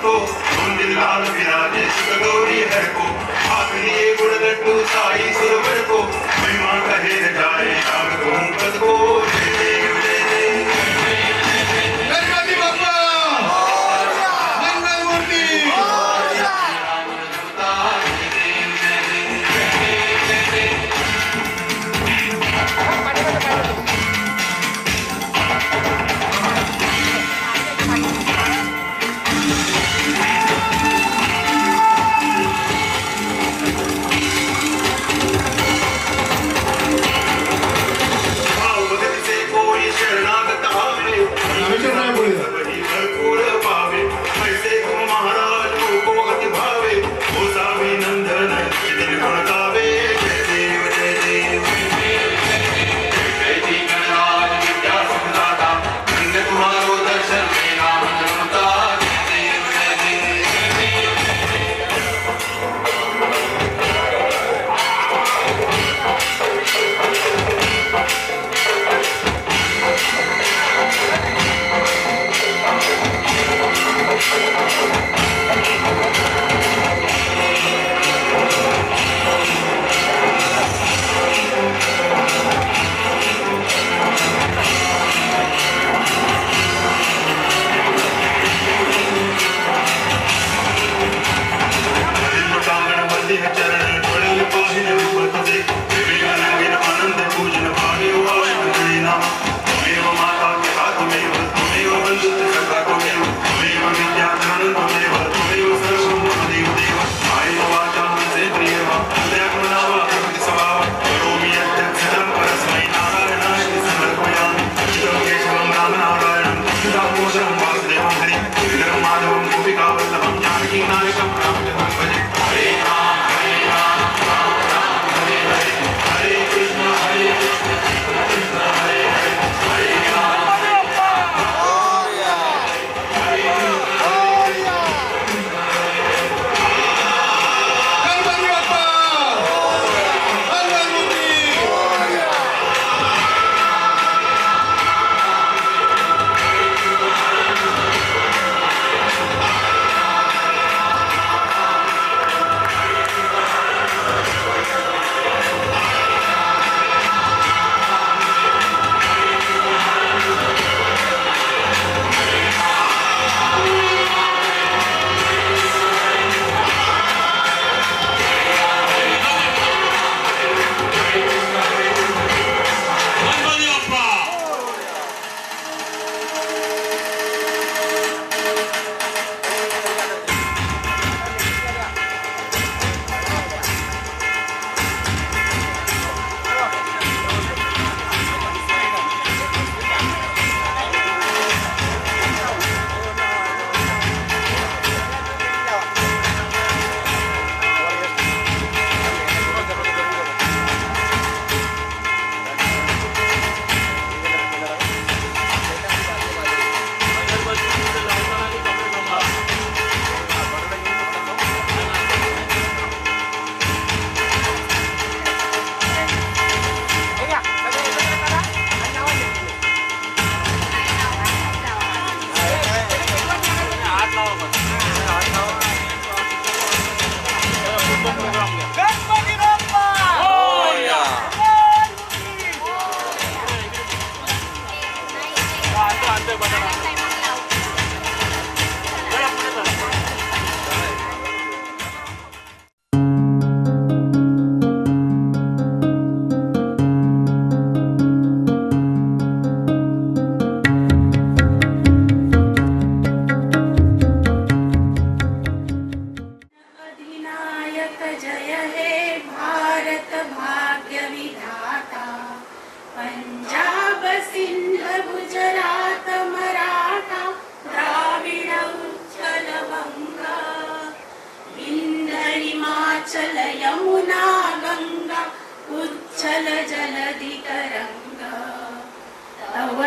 को लाल विराजे गौरी है को आखिरी गुण लड्डू साई सुरवर को महिमा कहे जाए राग पद को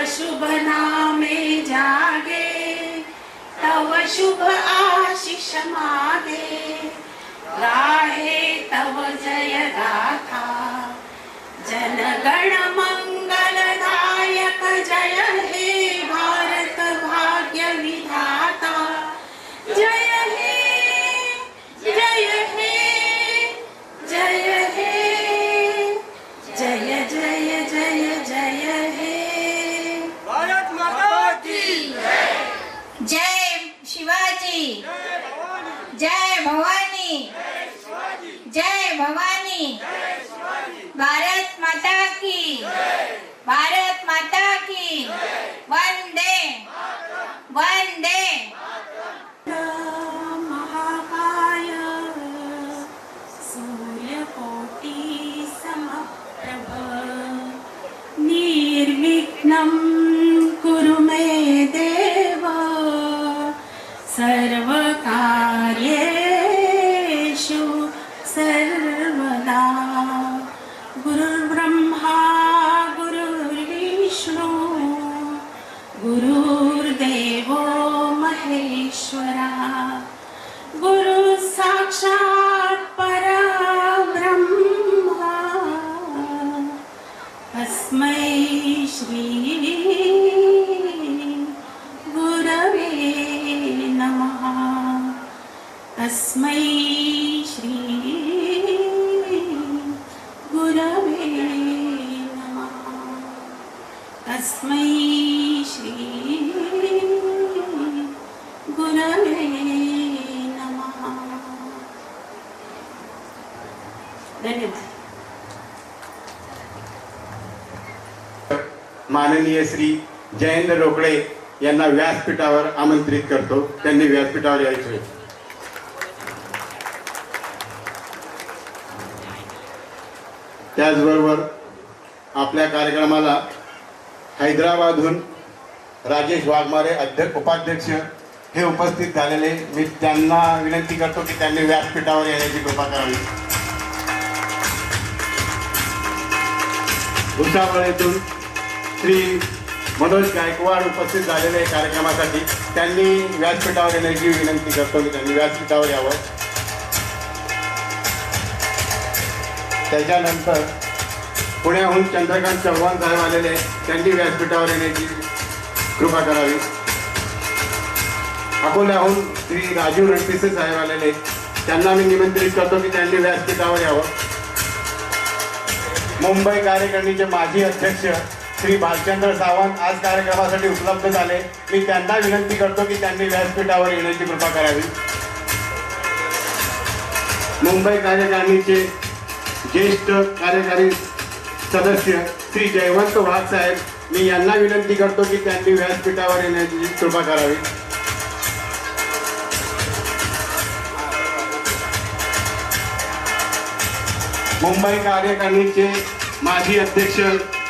शुभ नामे जागे तव शुभ आशीष मागे गाहे तव जय गाथा जनगण मंगलदायक जय हे भारत भाग्य विधाता जय की भारत माता की वंदे वंदे महाकाय सूर्यकोटि समप्रभ निर्विघ्नं कुरु मे देव सर्वकार्येषु सर्वदा गुरुर्ब्रह्मा गुरुर्विष्णु गुरुर्देवो महेश्वरः गुरु साक्षात् परब्रह्मा तस्मै श्री गुरवे नमः तस्मै श्री गुरवे नमः तस्मै श्री गुरवे नमः. धन्यवाद. माननीय श्री जयेंद्र रोकडे यांना व्यासपीठावर आमंत्रित करतो. त्यांनी व्यासपीठावर यायचे. त्याचबरोबर आपल्या कार्यक्रमाला हैदराबादहून राजेश वाघमारे उपाध्यक्ष हे उपस्थित झालेले. मी त्यांना विनंती करतो की त्यांनी व्यासपीठावर येण्याची कृपा करावी. भुसावळ श्री मनोज गायकवाड उपस्थित झालेले कार्यक्रमासाठी. त्यांनी व्यासपीठावर येण्याची विनंती करतो की त्यांनी व्यासपीठावर यावं. त्याच्यानंतर पुण्याहून चंद्रकांत चव्हाण साहेब आलेले. त्यांनी व्यासपीठावर येण्याची कृपा करावी. अकोल्याहून श्री राजीव रणपिसे साहेब आलेले. त्यांना मी निमंत्रित करतो की त्यांनी व्यासपीठावर यावं. मुंबई कार्यकारिणीचे माजी अध्यक्ष श्री भालचंद्र सावंत आज कार्यक्रमासाठी उपलब्ध झाले. मी त्यांना विनंती करतो की त्यांनी व्यासपीठावर येण्याची कृपा करावी. मुंबई कार्यकारिणीचे ज्येष्ठ कार्यकारी सदस्य श्री जयवंत वाघ साहेब, मी यांना विनंती करतो की त्यांनी व्यासपीठावर येण्याची कृपा करावी. मुंबई कार्यकारिणीचे माजी अध्यक्ष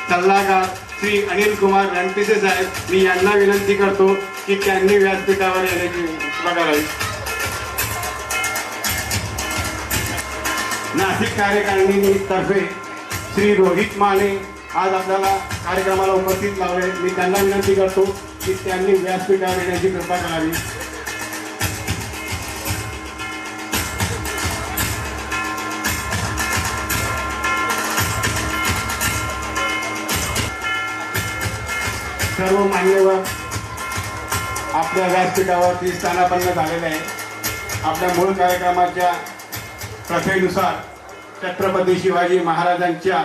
सल्लागार श्री अनिल कुमार रणपिसे साहेब, मी यांना विनंती करतो की त्यांनी व्यासपीठावर येण्याची कृपा करावी. नाशिक कार्यकारिणीतर्फे श्री रोहित माने आज आपल्याला कार्यक्रमाला उपस्थित लावले. मी त्यांना विनंती करतो की त्यांनी व्यासपीठावर येण्याची कृपा करावी. सर्व मान्यवर आपल्या व्यासपीठावरती स्थानापन्न झालेले आहे. आपल्या मूळ कार्यक्रमाच्या प्रथेनुसार छत्रपती शिवाजी महाराजांच्या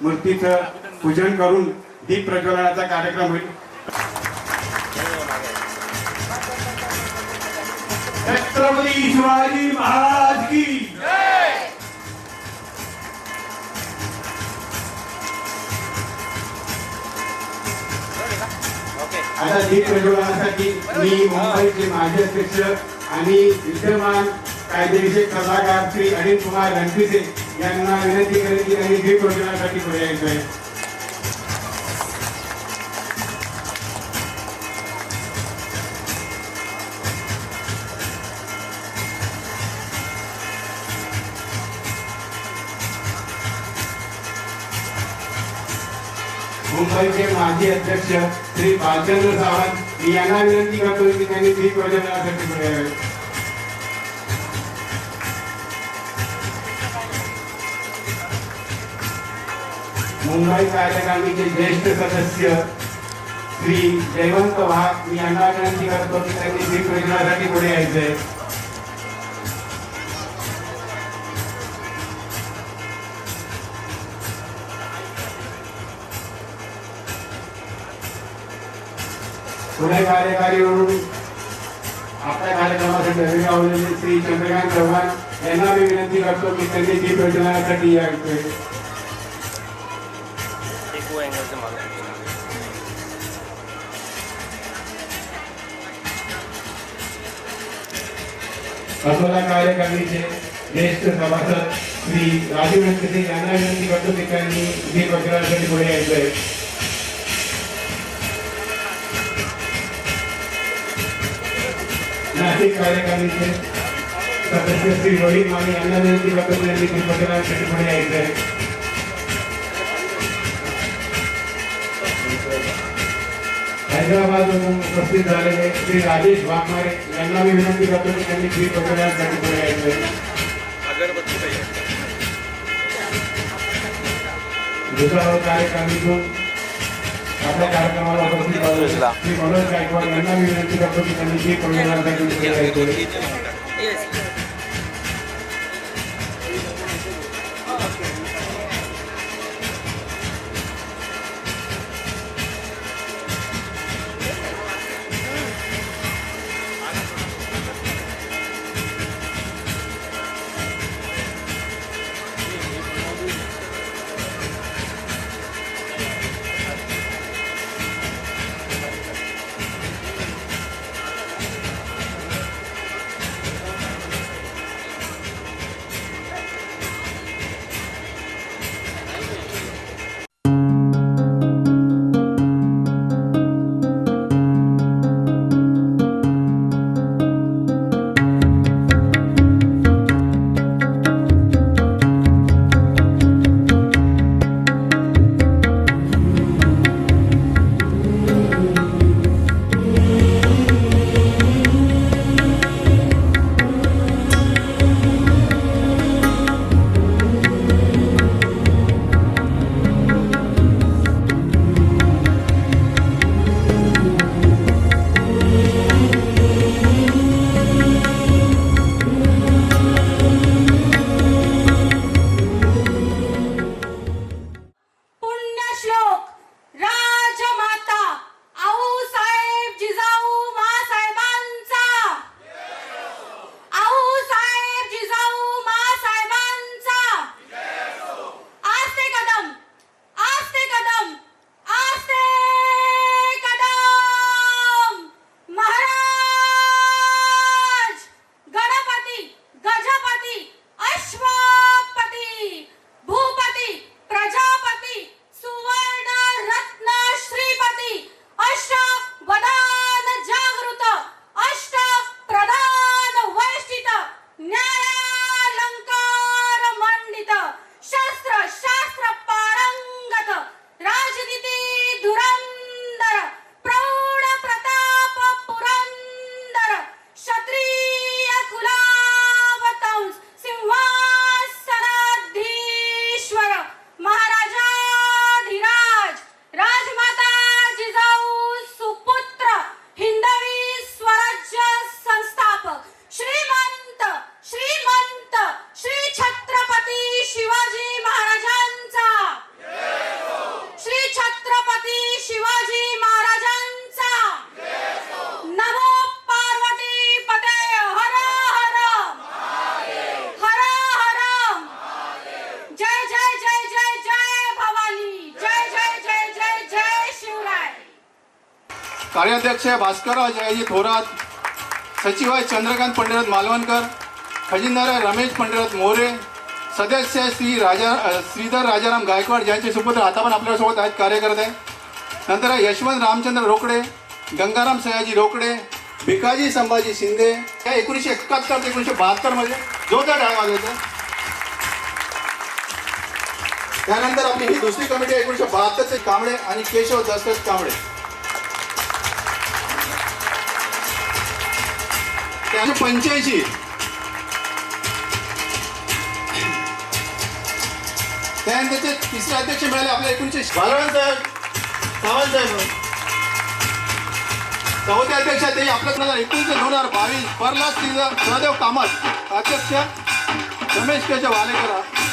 मूर्तीचं पूजन करून दीप प्रज्वलनाचा कार्यक्रम होईल. छत्रपती शिवाजी महाराज की जय. आता दीप प्रज्वलनासाठी मी मुंबईचे माजी अध्यक्ष आणि विद्यमान कायदेविषयक सल्लागार श्री अनिल कुमार रणपिसे यांना विनंती करेन की त्यांनी दीप प्रज्वलनासाठी पुढे यायचं आहे. मुंबईचे माजी अध्यक्ष श्री भालचंद्र सावंत, मी यांना विनंती करतो की त्यांनी दीप प्रज्वलनासाठी पुढे यावे. मुंबई कार्यकारिणीचे ज्येष्ठ सदस्य श्री जयवंत वाघ, मी यांना विनंती करतो की त्यांनी दीप प्रज्वलनासाठी पुढे यायचे. पुणे कार्यकारीवरून आपल्या कार्यक्रमासाठी हजेरी लावलेले श्री चंद्रकांत चव्हाण यांना मी विनंती करतो की त्यांनी दीप प्रज्वलनासाठी यायचे. वो एंगल से मारो। अकोला कार्यकारिणीचे ज्येष्ठ सभासद श्री राजीव रणपिसे यांना विनंती करतो की त्यांनी दीपप्रज्वलनासाठी पुढे यायचं आहे. नाशिक कार्यकारिणीचे सदस्य श्री रोहित माने यांना विनंती करतो की त्यांनी दीपप्रज्वलनासाठी पुढे यायचं आहे. हैदराबादवरून उपस्थित झालेले श्री राजेश वाघमारे यांना मी विनंती करतो की त्यांनी दीपप्रज्वलनासाठी पुढे यायचं आहे. दुसरा कार्यक्रमातून आपल्या कार्यक्रमाला उपस्थित झालेले श्री मनोज गायकवाड यांना मी विनंती करतो की त्यांनी दीपप्रज्वलनासाठी पुढे यायचं आहे. कार्याध्यक्ष भास्करराव जयाजी थोरात, सचिव आहे चंद्रकांत पंडित मालवणकर, खजिनदार आहे रमेश पंडित मोरे, सदस्य श्रीधर राजाराम गायकवाड ज्यांचे सुपुत्र आता पण आपल्यासोबत आहेत कार्यकर्ते. नंतर आहे यशवंत रामचंद्र रोकडे, गंगाराम सयाजी रोकडे, भिकाजी संभाजी शिंदे. या 1971 ते 1972 मध्ये जोरदार टाळ्या वाजवायच्या. त्यानंतर आपली ही दुसरी कमिटी 1972 चे कांबळे आणि केशव दशरथ कांबळे. 85 त्यानंतर तिसरे अध्यक्ष मिळाले आपल्या 19 बालवंत सावंत साहेब. चौथे अध्यक्ष ते आपल्या 2021 ते 2022 प्रल्हाद सहदेव कामत अध्यक्ष, रमेश केशव वालेकर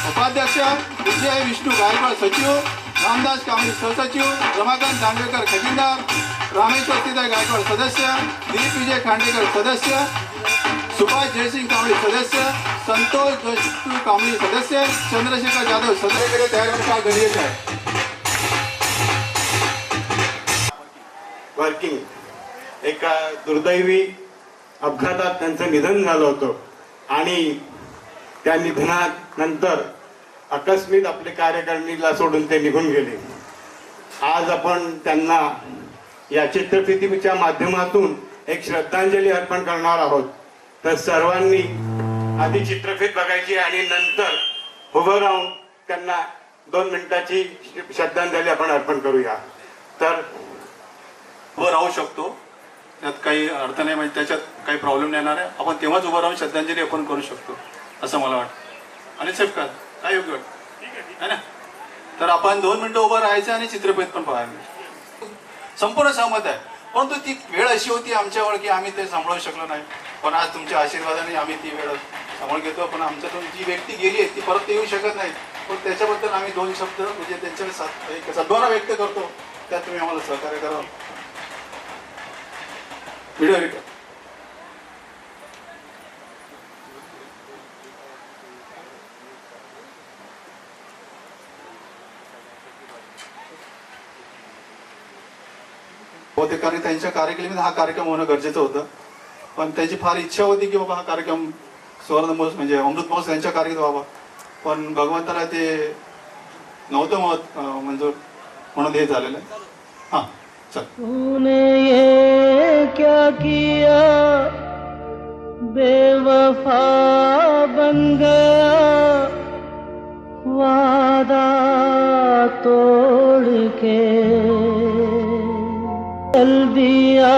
उपाध्यक्ष, विजय विष्णू गायकवाड सचिव, रामदास कांबळे सहसचिव, रमाकांत दांडेकर खजिनदार, रामेश्वर सीताई गायकवाड सदस्य, दिलीप विजय खांडेकर सदस्य, सुभाष जयसिंग कांबळे सदस्य, संतोष दशू कांबळे सदस्य, चंद्रशेखर जाधव सदस्य. तयार गणेश आहे. वर्किंग एका दुर्दैवी अपघातात त्यांचं निधन झालं होतं आणि त्या निधनानंतर आकस्मिक आपले कार्यकारिणीला सोडून ते निघून गेले. आज आपण त्यांना या चित्रफितीच्या माध्यमातून एक श्रद्धांजली अर्पण करणार आहोत. तर सर्वांनी आधी चित्रफित बघायची आणि नंतर उभं राहून त्यांना 2 मिनिटाची श्रद्धांजली आपण अर्पण करूया. तर उभं राहू शकतो, त्यात काही अर्थ नाही, म्हणजे त्याच्यात काही प्रॉब्लेम येणार आहे. आपण तेव्हाच उभं राहून श्रद्धांजली आपण करू शकतो असं मला वाटतं. आणि सेफ का काय योग्य वाटतं है ना? तर आपण 2 मिनिटं उभं राहायचं आणि चित्रफित पण पाहायला संपूर्ण सहमत आहे. परंतु ती वेळ अशी होती आमच्यावर की आम्ही ते सांभाळू शकलो नाही. पण आज तुमच्या आशीर्वादाने आम्ही ती वेळ सांभाळून घेतो. पण आमच्यातून जी व्यक्ती गेली आहे ती परत येऊ शकत नाही. पण त्याच्याबद्दल आम्ही 2 शब्द म्हणजे त्यांच्याकडे एक सद्भावना व्यक्त करतो. त्यात तुम्ही आम्हाला सहकार्य करा. व्हिडिओ रेकॉर्ड होते कारण त्यांच्या कार्यक्रमात हा कार्यक्रम होणं गरजेचं होतं. पण त्यांची फार इच्छा होती की बाबा हा कार्यक्रम सुवर्ण महोत्सव म्हणजे अमृत महोत्सव त्यांच्या कार्यक्रमात व्हावा. पण भगवंताला ते नव्हतं मंजूर म्हणून हे झालेलं आहे. हां चल. तूने ये क्या किया, बेवफा बन गया, वादा तोड़ के चल दिया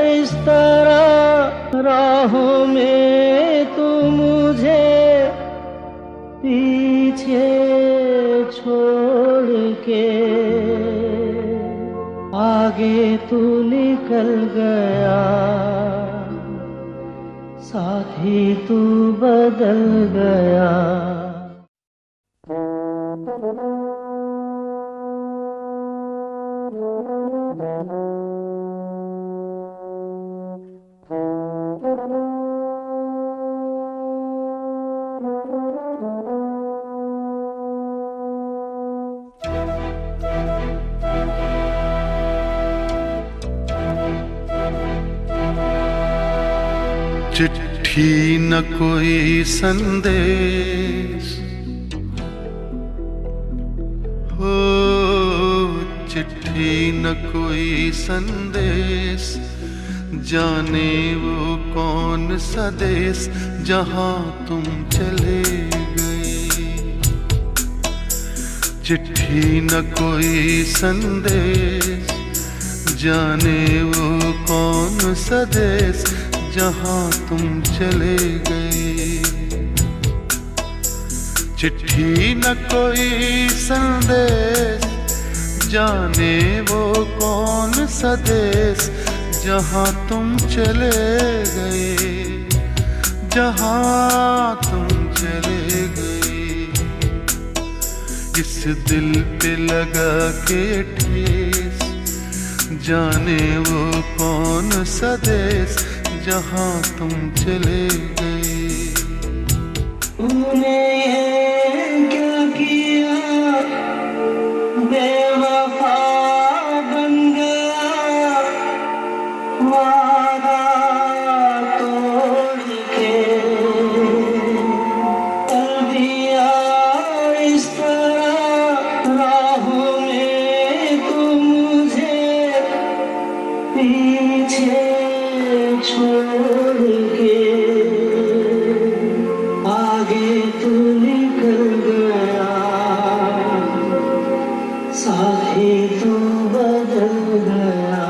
इस तरह राहों में तू मुझे पीछे छोड़ के. आगे तू निकल गया, साथी तू बदल गया. चिट्ठी न कोई संदेश हो, चिट्ठी न कोई संदेश, जाने वो कौन सा देश जहाँ तुम चले गए. चिट्ठी न कोई संदेश, जाने वो कौन सा देश जहाँ तुम चले गए. चिट्ठी न कोई संदेश, जाने वो कौन सा देश जहाँ तुम चले गए, जहाँ तुम चले गए. इस दिल पे लगा के ठेस, जाने वो कौन सा देश जहाँ तुम चले गए. तूने ये क्या किया, बेवफा बन गया, वादा तोड़ के चल दिया इस तरह राहों में तू मुझे पीछे छोड़ के. आगे तू निकल गया, साथी तू बदल गया.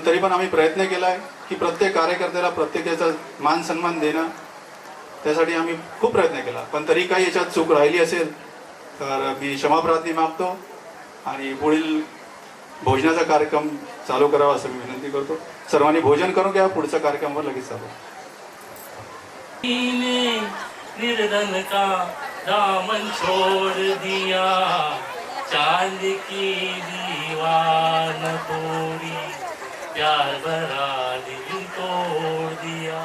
तरी पण आम्ही प्रयत्न केलाय की प्रत्येक कार्यकर्त्याला प्रत्येकाचा मान सन्मान देणं, त्यासाठी आम्ही खूप प्रयत्न केला. पण तरी काही याच्यात चूक राहिली असेल तर मी क्षमाप्रार्थी मागतो आणि पुढील भोजनाचा कार्यक्रम चालू करावा असं मी विनंती करतो. सर्वांनी भोजन करून घ्या, पुढच्या कार्यक्रमावर लगेच चालू. निर्धन का दामन छोड़ दिया, चांद की दीवान तोड़ी, प्यार भरा दिल तोड़ दिया.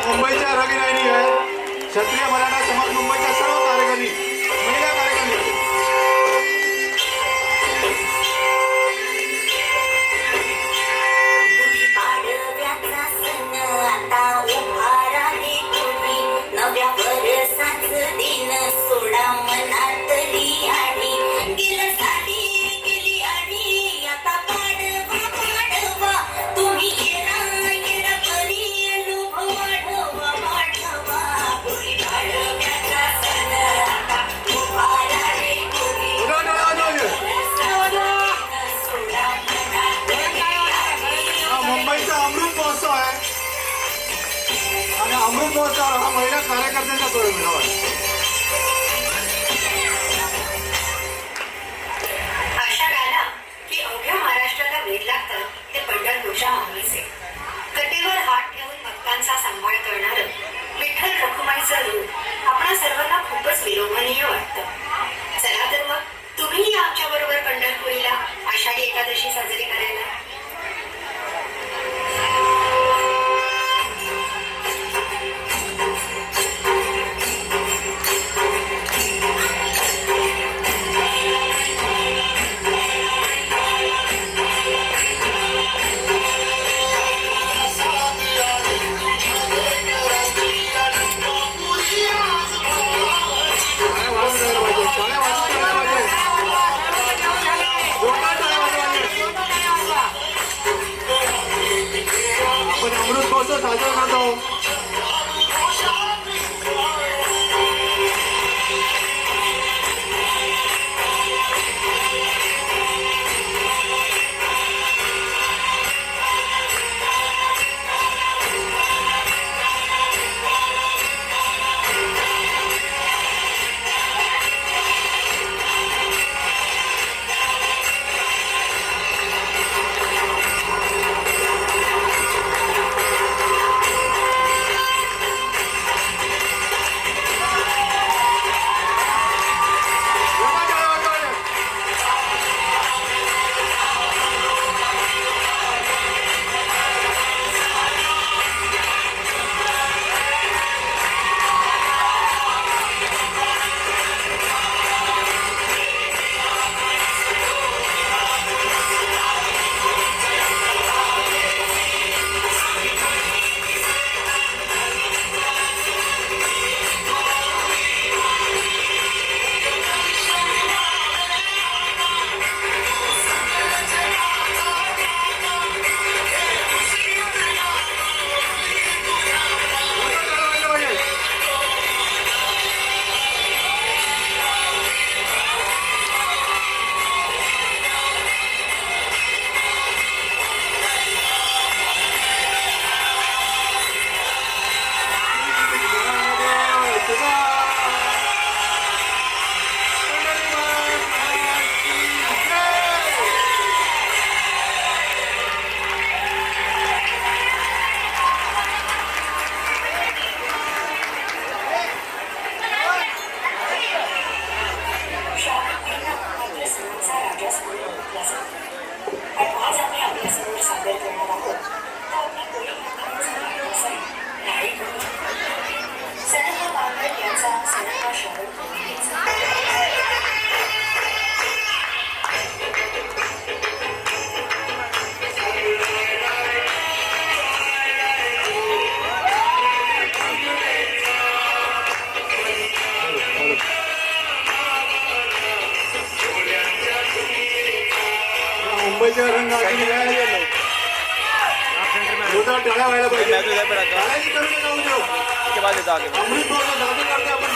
मुंबईच्या रंगराहिणी आहे क्षत्रिय मराठा समाज मुंबईच्या सर्व कार्यकर्ती महिला कार्यकर्ती पाडव्याचा सण आता उभारा दे तुम्ही नव्या वर्षाच दिन सोडा मनातली आधी गेलं साली गेली आधी आता पाडवा पाडवा तुम्ही येरा येरा करी अनुभव वाढवा वाढवा गुढी पाडव्याचा सण आता उभारा दे तुम्ही सोडा मनातली आधी हा मुंबईचा अमृत महोत्सव आहे आणि अमृत महोत्सव हा महिला कार्यकर्त्यांचा मेळावा आहे. आषाढ आला की अवघ्या महाराष्ट्राला वेध लागतं ते पंढरपूरच्या माऊलीचे. कटेवर हात ठेवून भक्तांचा सांभाळ करणारं विठ्ठल रखुमाईचं रूप आपणा सर्वांना खूपच विलोभनीय वाटतं. चला तर मग तुम्हीही आमच्या बरोबर पंढरपुरीला आषाढी एकादशी साजरी करायला. आपण अमृत महोत्सव साजरा करतो. मुंबईच्या रंगाची जोरदार टाळ्या व्हायला पाहिजे. टाळ्याची कमी नका होऊ देऊ. अमृत महोत्सव साजरा करतो आपण.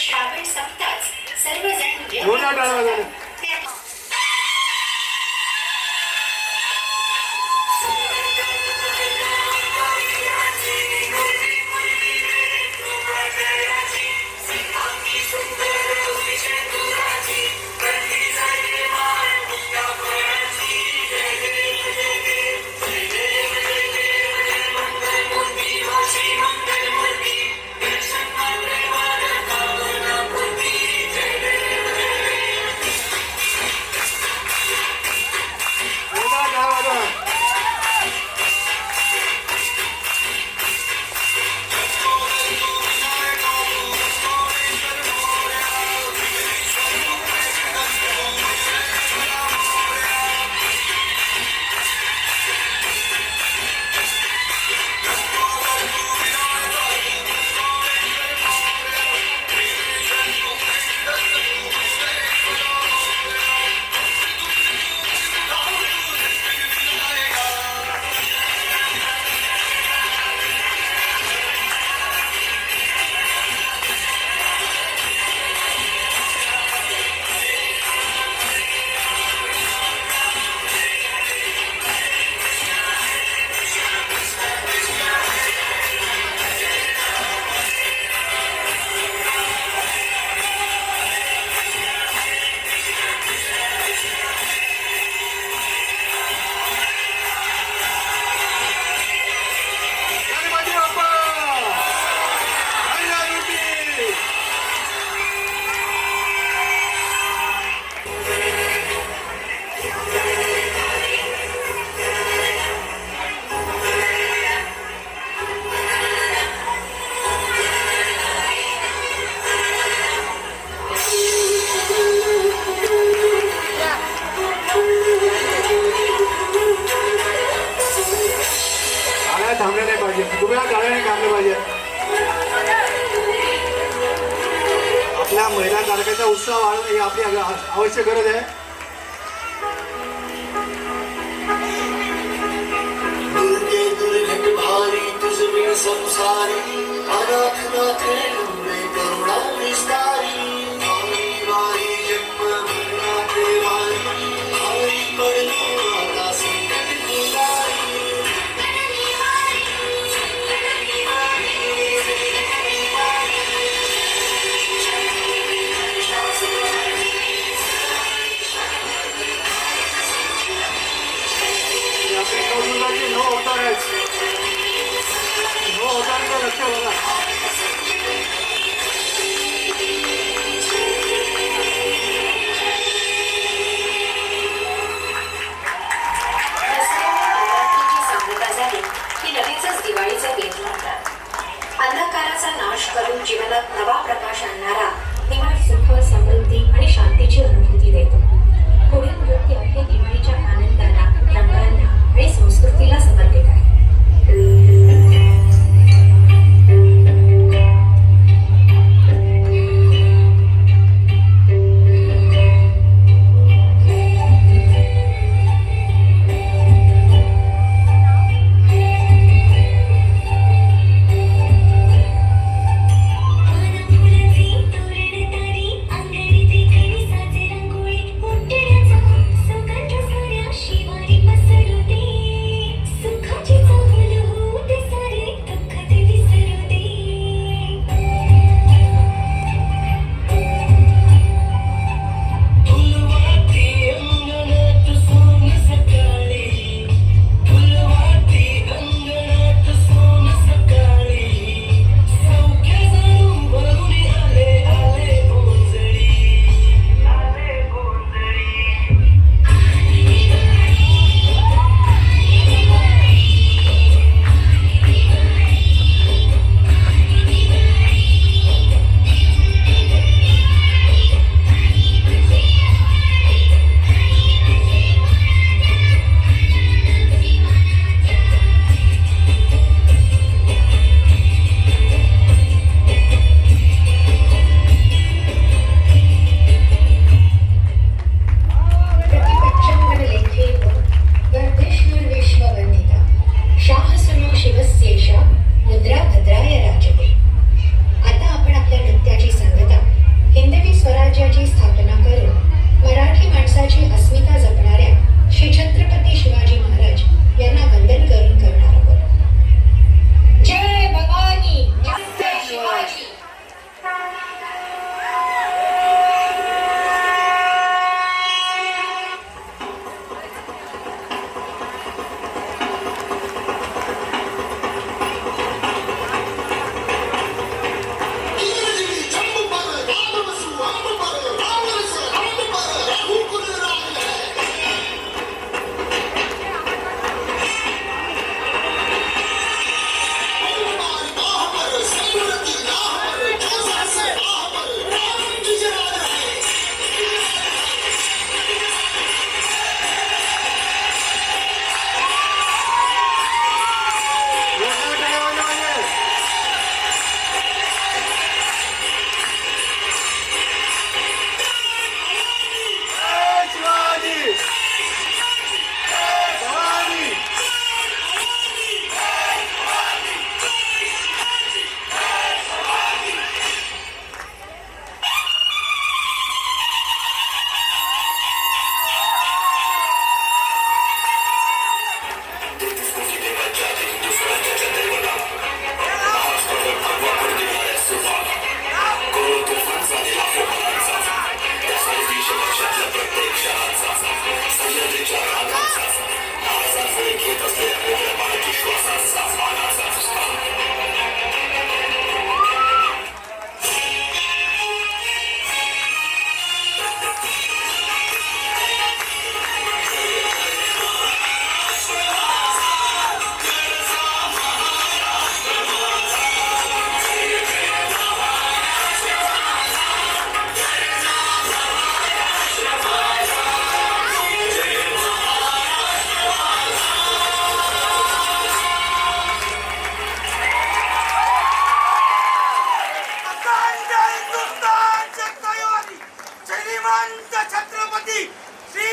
श्रावण संपताच सर्वजण जोरदार टाळ्या वाजवल्या. सगळ्यांचा उत्साह वाढवणं ही आपली आवश्यक गरज आहे. भारी तुझ बिन संसारी अनाथ नाथ लंबे करुणा विस्तारी भारी वारी जन्म मरना वारी भारी पडली माता संकट निवारी. नो अवतार आहेत. नो अवताराचं लक्ष बघा. दिवाळीचा बेत म्हणतात. अंधकाराचा नाश करून जीवनात नवा प्रकाश आणणारा दिवाळी सुख, समृद्धी आणि शांतीची अनुभूती देतो. पुढील नृत्य हे दिवाळीच्या आनंदाला, रंगांना आणि संस्कृतीला समर्पित आहे.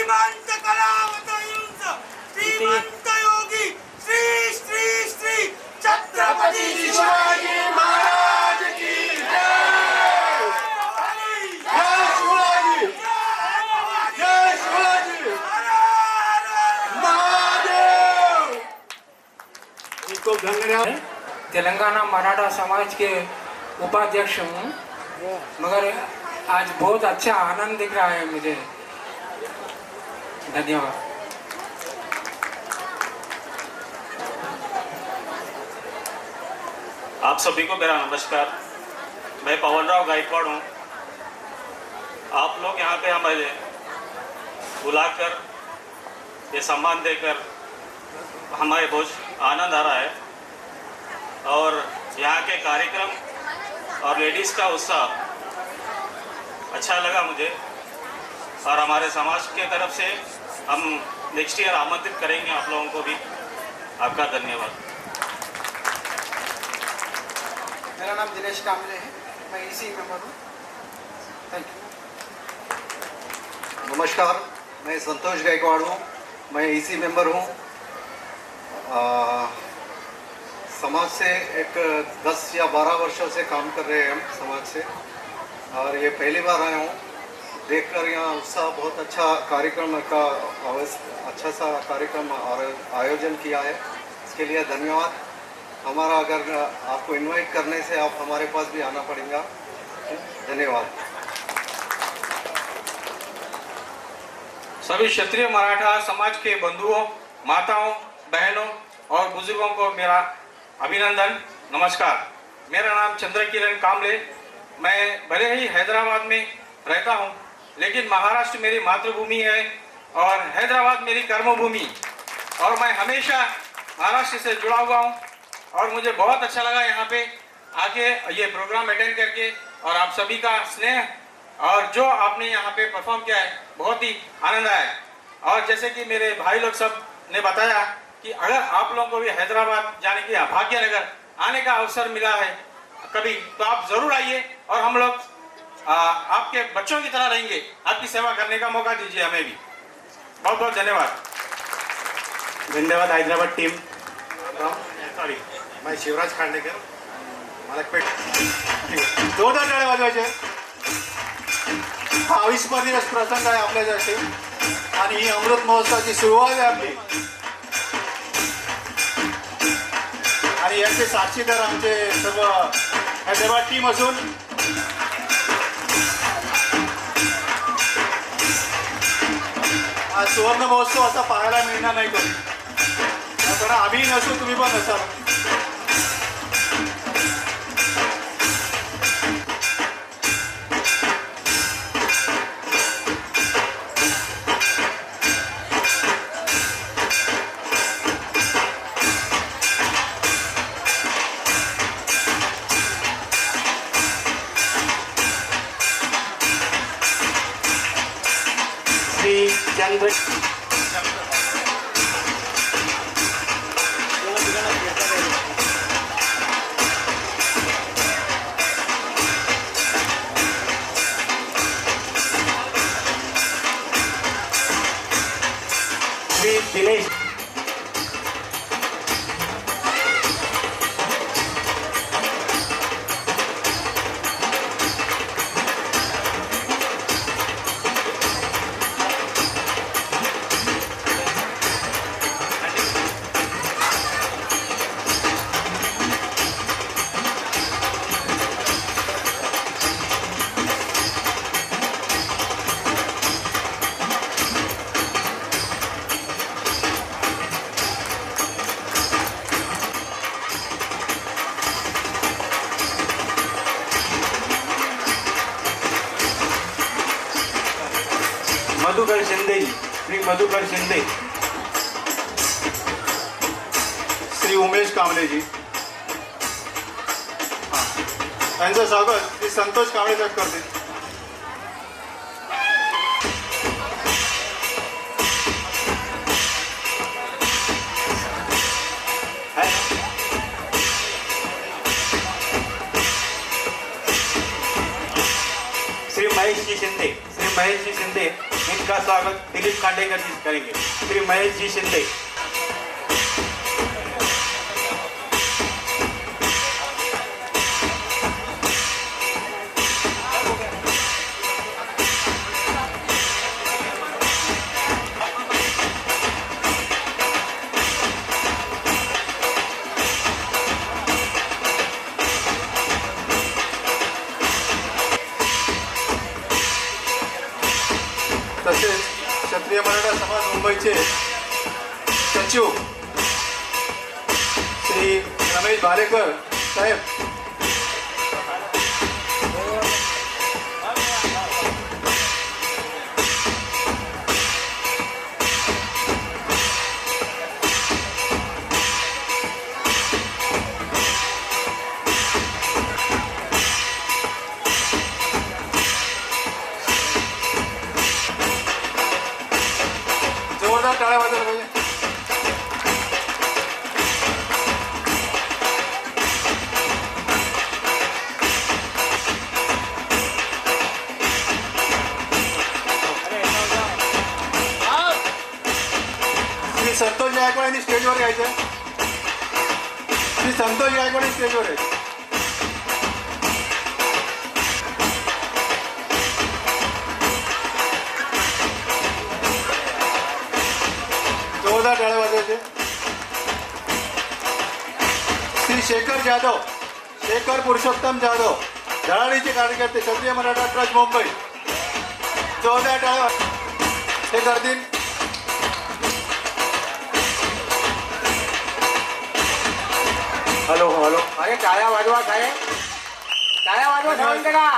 श्रीमंत कलावतयुंच श्रीमंत योगी श्री श्री श्री छत्रपती शिवाजी महाराज की जय। जय शिवाजी, जय शिवाजी, महादेव। इसको धन्यवाद। तेलंगाना मराठा समाज के उपाध्यक्ष हूँ, मगर आज बहुत अच्छा आनंद दिख रहा है मुझे। धन्यवाद। आप सभी को मेरा नमस्कार। मैं पवनराव गायकवाड़ हूँ। आप लोग यहाँ पे हमें बुलाकर ये सम्मान देकर हमारे बहुत आनंद आ रहा है और यहाँ के कार्यक्रम और लेडीज़ का उत्साह अच्छा लगा मुझे और हमारे समाज के तरफ से हम नेक्स्ट ईयर आमंत्रित करेंगे आप लोगों को भी। आपका धन्यवाद। मेरा नाम दिनेश कामले है, मैं इसी मेंबर हूँ। Thank you. नमस्कार, मैं संतोष गायकवाड़ हूँ, मैं इसी मेंबर हूँ। समाज से एक 10 या 12 वर्षों से काम कर रहे हैं हम समाज से, और ये पहली बार आया हूँ। देखकर यहाँ उत्साह, बहुत अच्छा कार्यक्रम का अच्छा सा कार्यक्रम आयोजन किया है, इसके लिए धन्यवाद। हमारा अगर आपको इनवाइट करने से आप हमारे पास भी आना पड़ेगा। धन्यवाद। सभी क्षत्रिय मराठा समाज के बंधुओं, माताओं, बहनों और बुजुर्गों को मेरा अभिनंदन, नमस्कार। मेरा नाम चंद्रकिरण कामले। मैं भले ही हैदराबाद में रहता हूँ, लेकिन महाराष्ट्र मेरी मातृभूमि है और हैदराबाद मेरी कर्मभूमि, और मैं हमेशा महाराष्ट्र से जुड़ा हुआ हूँ। और मुझे बहुत अच्छा लगा यहाँ पे आके ये प्रोग्राम अटेंड करके, और आप सभी का स्नेह और जो आपने यहाँ पे परफॉर्म किया है, बहुत ही आनंद आया। और जैसे कि मेरे भाई लोग सब ने बताया कि अगर आप लोगों को भी हैदराबाद जाने की, भाग्यनगर आने का अवसर मिला है कभी, तो आप जरूर आइए और हम लोग आपके बच्चों की तरह रहेंगे। आपकी सेवा करने का मौका दीजिए हमें भी। बहुत बहुत धन्यवाद। धन्यवाद हैदराबाद टीम। सॉरी, मैं शिवराज खांडेकर, मालकपेठ। जोरदार टाळ्या वाजवायचे। हा अविस्मरणीय प्रसंग आहे आपल्यासाठी आणि ही अमृत महोत्सवाची सुरुवात आहे आपली, आणि याचे साक्षीदार आमचे सर्व हैदराबाद टीम असून हा सुवर्ण महोत्सव असा पाहायला मिळणार नाही कधी, पण आम्ही नसू, तुम्ही पण नसाल। चंद्र श्री दिनेश मधुकर शिंदे, श्री मधुकर शिंदे, श्री उमेश कांबळे जी, त्यांचं स्वागत श्री संतोष कांबळे साहेब करते। श्री महेश जी शिंदे, श्री महेश जी शिंदे इनका स्वागत दिलीप कांडेकर जी करेंगे। श्री महेश जी शिंदे। तसेच क्षत्रिय मराठा समाज मुंबईचे सचिव श्री रमेश भालेकर साहेब, जोरदार टाळ्या वाजवल्या पाहिजे। श्री संतोष गायकवाड यांनी स्टेजवर यायचं। श्री संतोष गायकवाड स्टेजवर यायचं। जोरदार टाळ्या वाजवायचे। श्री शेखर जाधव, शेखर पुरुषोत्तम जाधव, धडाडीचे कार्यकर्ते, क्षत्रिय मराठा ट्रस्ट मुंबई। जोरदार टाळ्या हे करतील। हॅलो हॅलो, अरे टाळ्या वाजवा साहेब, टाळ्या वाजवा सांगते का?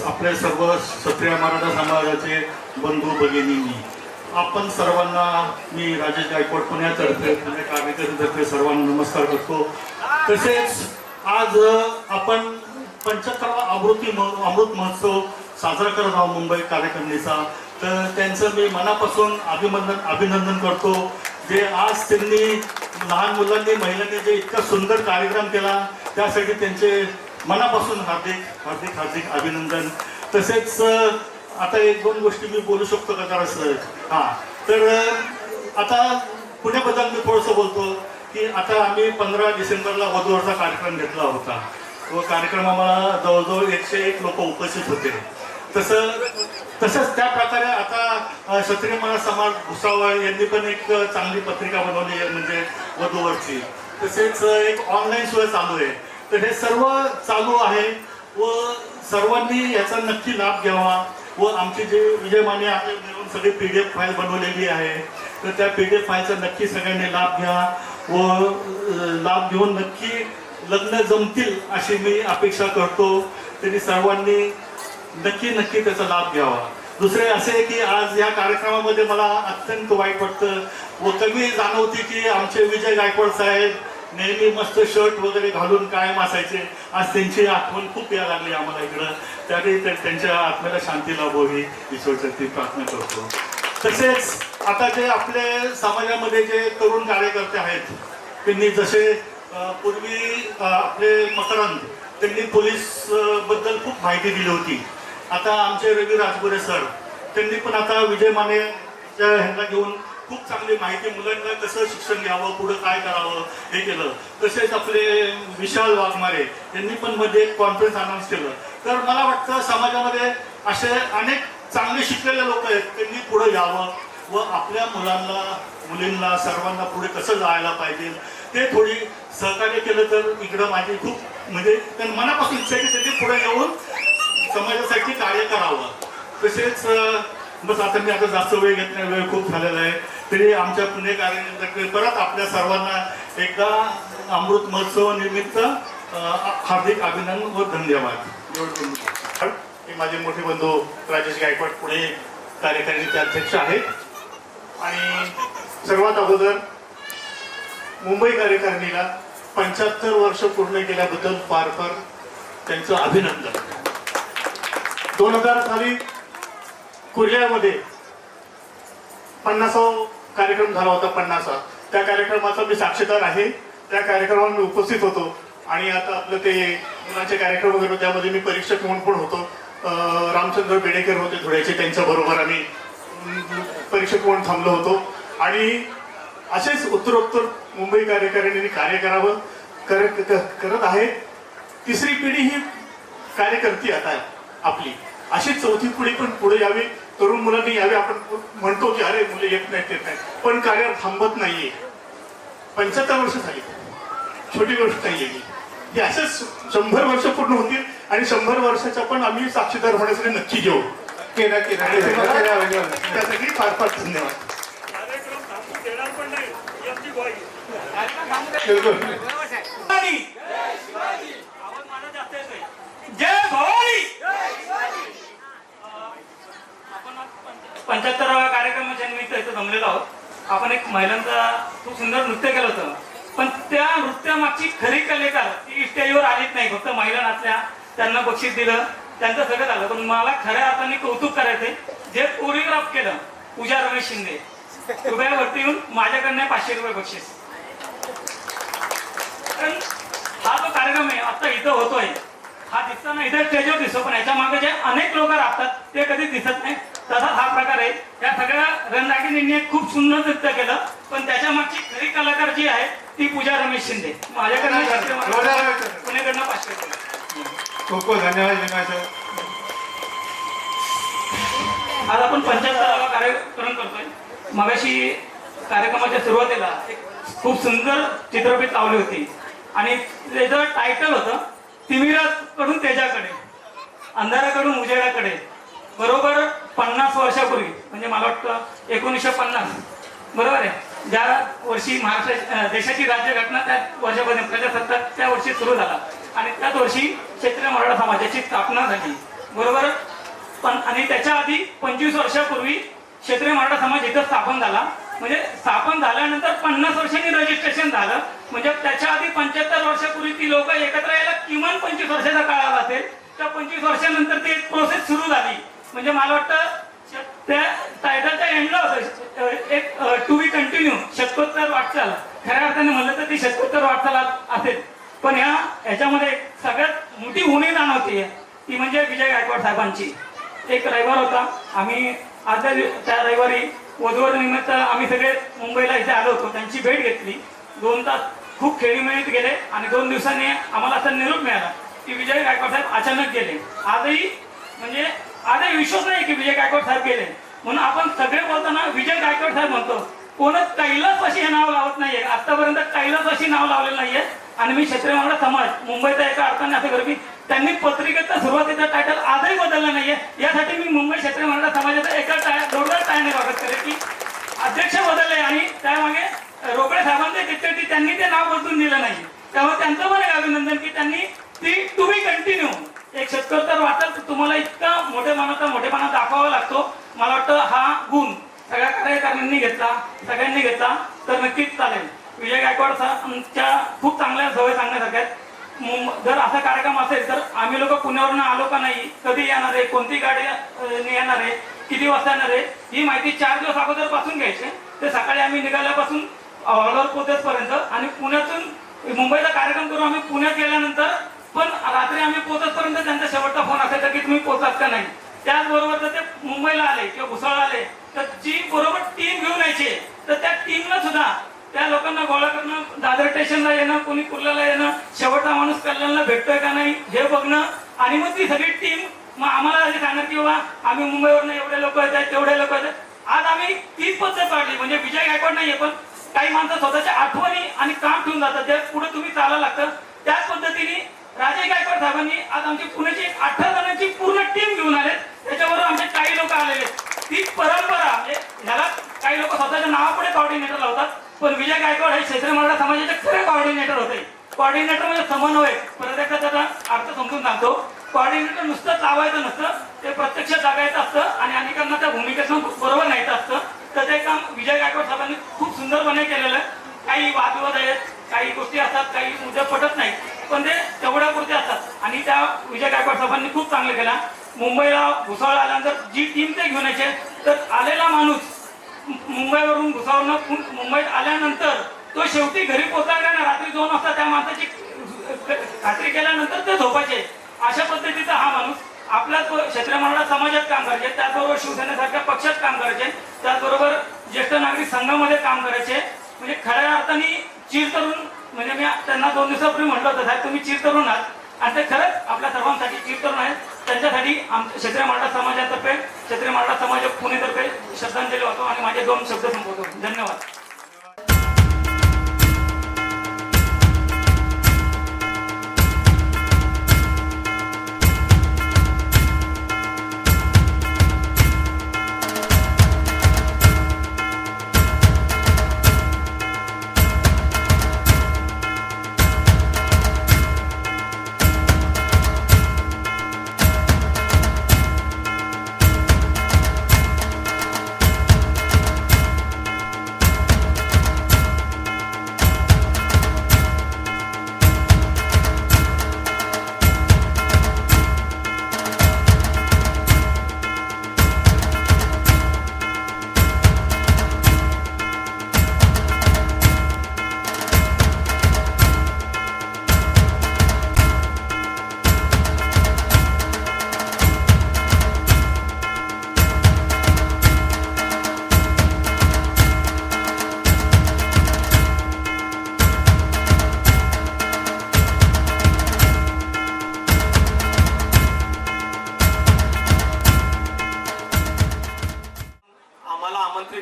आपल्या सर्व क्षत्रिय मराठा समाजाचे बंधू भगिनींनी, आपण सर्वांना मी राजेश गायकवाड पुण्यातर्फे पुणे कार्यकर्त्यांतर्फे सर्वांना नमस्कार करतो। तसेच आज आपण 75वा अमृत महोत्सव साजरा करत आहोत मुंबई कार्यकारिणीचा। तर त्यांचं मी मनापासून अभिनंदन करतो, जे आज त्यांनी लहान मुलांनी महिलांनी जे इतका सुंदर कार्यक्रम केला त्यासाठी त्यांचे मनापासून हार्दिक अभिनंदन। तसेच आता एक दोन गोष्टी मी बोलू शकतो का जरा सर? हां, तर आता पुण्याबद्दल मी थोडंसं बोलतो की आता आम्ही 15 डिसेंबरला वधूवरचा कार्यक्रम घेतला होता व कार्यक्रमाला जवळजवळ 101 लोक उपस्थित होते। तसंच त्या प्रकारे आता क्षत्रिय मराठा समाज भुसावळ यांनी पण एक चांगली पत्रिका बनवली आहे, म्हणजे वधूवरची। तसेच एक ऑनलाईन सोय चालू आहे। तर हे सर्व चालू आहे व सर्वांनी याचा नक्की लाभ घ्यावा व आमची जे विजय माने आपल्या मिळून सगळी PDF फाईल बनवलेली आहे, तर त्या PDF फाईलचा नक्की सगळ्यांनी लाभ घ्या व लाभ घेऊन नक्की लग्न जमतील अशी मी अपेक्षा करतो। त्यांनी सर्वांनी नक्की त्याचा लाभ घ्यावा। दुसरे असे की आज या कार्यक्रमामध्ये मला अत्यंत वाईट वाटतं व कमी जाणवते की आमचे विजय गायकवाड साहेब नेहमी मस्त शर्ट वगैरे घालून कायम असायचे, आज त्यांची आठवण खूप यायला लागली आम्हाला इकडं। त्यावेळी त्यांच्या आत्म्याला शांती लाभावी ईश्वरचरणी प्रार्थना करतो। तसेच आता जे आपले समाजामध्ये जे तरुण कार्यकर्ते आहेत, त्यांनी जसे पूर्वी आपले मकरंद त्यांनी पोलीस बद्दल खूप माहिती दिली होती, आता आमचे रवी राजगुरे सर त्यांनी पण आता विजय माने ह्यांना घेऊन खूप चांगली माहिती, मुलांना कसं शिक्षण घ्यावं, पुढं काय करावं हे केलं। तसेच आपले विशाल वाघमारे यांनी पण मध्ये एक कॉन्फरन्स अनाऊन्स केलं। तर मला वाटतं समाजामध्ये असे अनेक चांगले शिकलेले लोक आहेत, त्यांनी पुढे यावं व आपल्या मुलांना मुलींना सर्वांना पुढे कसं जायला पाहिजे ते थोडी सहकार्य केलं तर इकडं माझी खूप म्हणजे मनापासून इच्छा आहे की त्यांनी पुढे येऊन समाजासाठी कार्य करावं. तसेच बस आता मी आता जास्त वेळ घेत नाही, वेळ खूप झालेला आहे. तरी आमच्या पुणे कार्यालयातर्फे परत आपल्या सर्वांना एकदा अमृत महोत्सव निमित्त हार्दिक अभिनंदन व धन्यवाद. हे माझे मोठे बंधू राजेश गायकवाड पुणे कार्यकारिणीचे अध्यक्ष आहेत. आणि सर्वात अगोदर मुंबई कार्यकारिणीला 75 वर्ष पूर्ण केल्याबद्दल फार फार त्यांचं अभिनंदन. 2000 साली कुर्ल्यामध्ये 50वा कार्यक्रम झाला होता. 50वा त्या कार्यक्रमाचा मी साक्षीदार आहे. त्या कार्यक्रमाला मी उपस्थित होतो. आणि आता आपलं ते मुलांचे कार्यक्रम वगैरे त्यामध्ये मी परीक्षक म्हणून पण होतो. रामचंद्र बेडेकर होते धुळ्याचे, त्यांच्या बरोबर आम्ही परीक्षक म्हणून थांबलो होतो. आणि असेच उत्तरोत्तर मुंबई कार्यकारिणीने कार्य करावं करत आहे. तिसरी पिढी ही कार्यकर्ती आता आपली, अशी चौथी पिढी पण पुढे यावी, तरुण मुलांनी यावे. आपण म्हणतो की अरे मुले येत नाहीत येत नाही, पण कार्य थांबत नाहीये. 75 वर्ष झाली, छोटी गोष्ट नाहीये ही. हे असेच 100 वर्ष पूर्ण होतील आणि 100 वर्षाच्या पण आम्ही साक्षीदार होण्यासाठी नक्की घेऊ. त्यासाठी फार फार धन्यवाद. जय भवानी. 75व्या कार्यक्रमाच्या निमित्त इथं जमलेलो आहोत. आपण एक महिलांचा खूप सुंदर नृत्य केलं होतं, पण त्या नृत्यामागची खरी कलेकार ती स्टेजवर आलीच नाही. फक्त महिला नाचल्या, त्यांना बक्षीस दिलं, त्यांचं सगळं झालं. पण मला खऱ्या अर्थाने कौतुक करायचंय जे कोरिओग्राफ केलं पूजा रमेश शिंदे. रुपयावरती येऊन माझ्याकडनं 500 रुपये बक्षीस. कारण हा जो कार्यक्रम आहे आता इथं होतोय, हा दिसताना इथं स्टेजवर दिसतो, पण याच्या मागे जे अनेक लोक राहतात ते कधी दिसत नाही. तसाच हा प्रकार आहे. या सगळ्या रणरागिणींनी खूप सुंदर नृत्य केलं, पण त्याच्या मागची खरी कलाकार जी आहे ती पूजा रमेश शिंदे. माझ्याकडनं पुणेकडनं 500 रुपये. खूप खूप धन्यवाद. आज आपण 75वा कार्यक्रम करतोय. मगाशी कार्यक्रमाच्या सुरुवातीला एक खूप सुंदर चित्रफित लावली होती आणि त्याचं टायटल होतं तिमिराकडून तेजाकडे, अंधाराकडून उजेडाकडे. बरोबर 50 वर्षापूर्वी, म्हणजे मला वाटतं 1950 बरोबर आहे, ज्या वर्षी महाराष्ट्र देशाची राज्यघटना त्या वर्षापर्यंत प्रजासत्ताक त्या वर्षी सुरू झाला आणि त्याच वर्षी क्षेत्रीय मराठा समाजाची स्थापना झाली बरोबर. पण आणि त्याच्या आधी 25 वर्षापूर्वी क्षेत्रीय मराठा समाज इथं स्थापन झाला. म्हणजे स्थापन झाल्यानंतर 50 वर्षांनी रजिस्ट्रेशन झालं. म्हणजे त्याच्या आधी 75 वर्षापूर्वी ती लोक एकत्र यायला किमान 25 वर्षाचा काळ आला असेल. त्या 25 वर्षानंतर ती एक प्रोसेस सुरू झाली. म्हणजे मला वाटतं त्या टायटलच्या एंडला होतं एक टू बी कंटिन्यू, शतकोत्तर वाटचाल. खऱ्या अर्थाने म्हणलं तर ती शतकोत्तर वाटचाल असेल. पण ह्याच्यामध्ये सगळ्यात मोठी उणीव जाणवते ती म्हणजे विजय गायकवाड साहेबांची. एक रविवार होता, आम्ही आजच्या त्या रविवारी वधूवर निमित्त आम्ही सगळे मुंबईला इथे आलो होतो. त्यांची भेट घेतली. 2 तास खूप खेळीमेळीत गेले आणि 2 दिवसांनी आम्हाला असा निरोप मिळाला की विजय गायकवाड साहेब अचानक गेले. आजही विश्वास नाही की विजय गायकवाड साहेब गेले. म्हणून आपण सगळे बोलताना विजय गायकवाड साहेब म्हणतो. कोणच कैलासवासी हे नाव लावत नाहीये. आतापर्यंत कैलासवासी नाव लावलेलं नाहीये. आणि मी क्षेत्रीय मराठा समाज मुंबईचा एका अर्थाने असं करतो की त्यांनी पत्रिकेचा सुरुवातीचा टायटल आजही बदलला नाहीये. यासाठी मी मुंबई क्षेत्रीय मराठा समाजाचा एका जोरदार टाळ्याने स्वागत करेन की अध्यक्ष बदलले आणि त्यामागे रोकडे साहेबांचे तिथे त्यांनी ते नाव बदलून दिलं नाही. त्यामुळे त्यांचं पण एक अभिनंदन की त्यांनी ती टू बी कंटिन्यू एक शतकोत्तर वाटत तुम्हाला इतका मोठेपणा दाखवावा लागतो. मला वाटतं हा गुण सगळ्या कार्यकर्त्यांनी घेतला, सगळ्यांनी घेतला तर नक्कीच चालेल. विजय गायकवाड साहेबांच्या खूप चांगल्या सवय सांगण्यासारख्या आहेत. जर असा कार्यक्रम असेल तर आम्ही लोक पुण्यावरून आलो का नाही, कधी येणार आहे, कोणती गाडी येणार आहे, किती वाजता येणार आहे, ही माहिती 4 दिवस अगोदर पासून घ्यायची. ते सकाळी आम्ही निघाल्यापासून हॉलवर पोहोचेपर्यंत आणि पुण्यातून मुंबईचा कार्यक्रम करून आम्ही पुण्यात गेल्यानंतर पण रात्री आम्ही पोहोचतपर्यंत त्यांचा शेवटचा फोन असायचा की तुम्ही पोहोचलात का नाही. त्याचबरोबर जर ते मुंबईला आले किंवा भुसावळला आले तर जी बरोबर टीम घेऊन यायची. तर त्या टीमला सुद्धा त्या लोकांना गोळा करणं, दादर स्टेशनला येणं, कोणी कुर्ल्याला येणं, शेवटचा माणूस कल्याणला भेटतोय का नाही हे बघणं आणि मग ती सगळी टीम मग आम्हाला असे सांगणार की बाबा आम्ही मुंबईवरनं एवढे लोक येत आहेत, तेवढे लोक येत आहेत. आज आम्ही तीच पद्धत काढली. म्हणजे विजय गायकवाड नाहीये, पण काही माणसं स्वतःच्या आठवणी आणि काम ठेवून जातात, त्या पुढे तुम्ही चालायला लागतं. त्याच पद्धतीने राजे गायकवाड साहेबांनी आज आमची पुण्याची 18 जणांची पूर्ण टीम घेऊन आले. त्याच्याबरोबर आमचे काही लोक आलेले. ती परंपरा म्हणजे ह्याला काही लोक स्वतःच्या नावापुढे कॉर्डिनेटर लावतात, पण विजय गायकवाड हे क्षेत्रीय मराठा समाजाचे खरे कॉर्डिनेटर होते. कॉर्डिनेटर म्हणजे समन्वय. परत एकदा त्याचा अर्थ समजून सांगतो. कॉर्डिनेटर नुसतं लावायचं नसतं, ते प्रत्यक्ष जगायचं असतं आणि अनेकांना त्या भूमिकेतून बरोबर न्यायचं असतं. तर ते काम विजय गायकवाड साहेबांनी खूप सुंदरपणे केलेलं आहे. काही वादविवाद आहेत, काही गोष्टी असतात, काही मुद्दे पटत नाहीत, पण ते तेवढ्यापुरते असतात आणि त्या विजय गायकवाड साहेबांनी खूप चांगलं केला. मुंबईला भुसावळ आल्यानंतर जी टीम ते घेऊन यायचे, तर आलेला माणूस मुंबईवरून भुसावळनं मुंबईत आल्यानंतर तो शेवटी घरी पोहोचला ना रात्री 2 वाजता त्या माणसाची खात्री केल्यानंतर ते झोपायचे. अशा पद्धतीचा हा माणूस आपल्याच क्षेत्रीय मराठा समाजात काम करायचे, त्याचबरोबर शिवसेनेसारख्या पक्षात काम करायचे, त्याचबरोबर ज्येष्ठ नागरिक संघामध्ये काम करायचे. म्हणजे खऱ्या अर्थाने चिरतरुण, म्हणजे मी त्यांना 2 दिवसापूर्वी म्हटलं होतं साहेब तुम्ही चिरतरुण आहात, आणि ते खरंच आपल्या सर्वांसाठी चिरतरुण आहेत. त्यांच्यासाठी आमच्या क्षेत्रीय मराठा समाजातर्फे, क्षेत्रीय मराठा समाज पुणेतर्फे श्रद्धांजली वाहतो आणि माझे 2 शब्द संपवतो. धन्यवाद.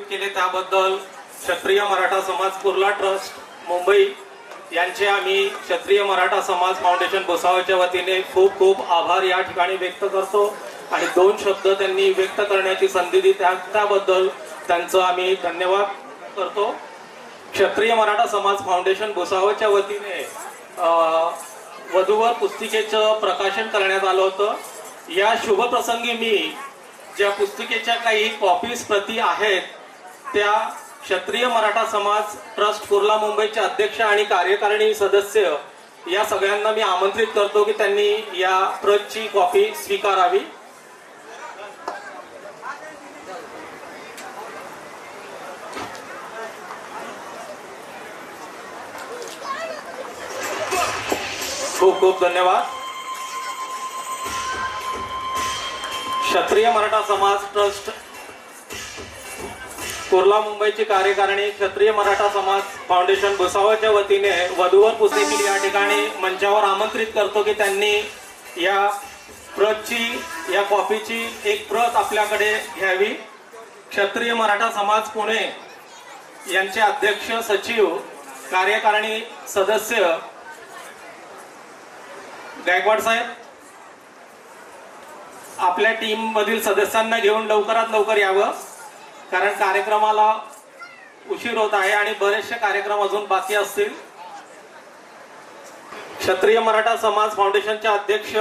केले त्याबद्दल क्षत्रिय मराठा समाज कुर्ला ट्रस्ट मुंबई यांचे आम्ही क्षत्रिय मराठा समाज फाउंडेशन भुसावळच्या वतीने खूप खूप आभार या ठिकाणी व्यक्त करतो. आणि 2 शब्द त्यांनी व्यक्त करण्याची संधी दिली त्याबद्दल त्यांचं आम्ही धन्यवाद करतो. क्षत्रिय मराठा समाज फाउंडेशन भुसावळच्या वतीने वधूवर पुस्तिकेचं प्रकाशन करण्यात आलं होतं. या शुभप्रसंगी मी ज्या पुस्तिकेच्या काही कॉपीज प्रती आहेत त्या क्षत्रिय मराठा समाज ट्रस्ट कुर्ला मुंबईचे अध्यक्ष आणि कार्यकारिणी सदस्य या सगळ्यांना मी आमंत्रित करतो की त्यांनी या प्रतची कॉपी स्वीकारावी. खूप खूप धन्यवाद. क्षत्रिय मराठा समाज ट्रस्ट कुर्ला मुंबईची कार्यकारिणी क्षत्रिय मराठा समाज फाउंडेशन भुसावळच्या वतीने वधूवर पुस्तिकेची या ठिकाणी मंचावर आमंत्रित करतो की त्यांनी या प्रतची, या कॉपीची एक प्रत आपल्याकडे घ्यावी. क्षत्रिय मराठा समाज पुणे यांचे अध्यक्ष, सचिव, कार्यकारिणी सदस्य गायकवाड साहेब आपल्या टीम मधील सदस्यांना घेऊन लवकरात लवकर यावं, कारण कार्यक्रमाला उशीर होत आहे आणि बरेचसे कार्यक्रम अजून बाकी असतील. क्षत्रिय मराठा समाज फाउंडेशनचे अध्यक्ष,